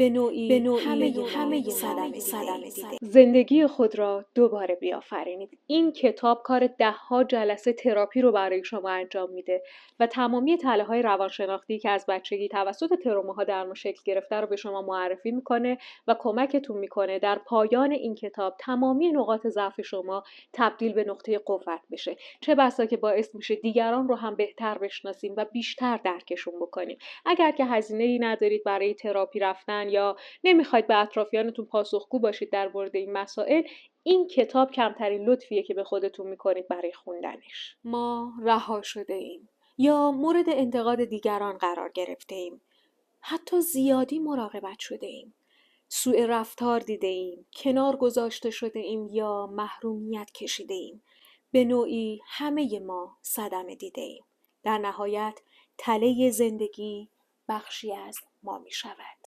به نوعی همه صدمه دیده. زندگی خود را دوباره بیافرینید. این کتاب کار 10 جلسه تراپی رو برای شما انجام میده و تمامی تله‌های روانشناختی که از بچگی توسط تروماها در ما شکل گرفته رو به شما معرفی میکنه و کمکتون میکنه در پایان این کتاب تمامی نقاط ضعف شما تبدیل به نقطه قوت بشه. چه بسا که باعث میشه دیگران رو هم بهتر بشناسیم و بیشتر درکشون بکنیم. اگر که هزینه‌ای ندارید برای تراپی رفتن یا نمیخواید به اطرافیانتون پاسخگو باشید در مورد این مسائل، این کتاب کمترین لطفیه که به خودتون میکنید برای خوندنش. ما رها شده ایم یا مورد انتقاد دیگران قرار گرفته ایم. حتی زیادی مراقبت شده ایم. سوء رفتار دیده ایم، کنار گذاشته شده ایم یا محرومیت کشیده ایم. به نوعی همه ما صدمه دیده ایم. در نهایت تله زندگی بخشی از ما می شود.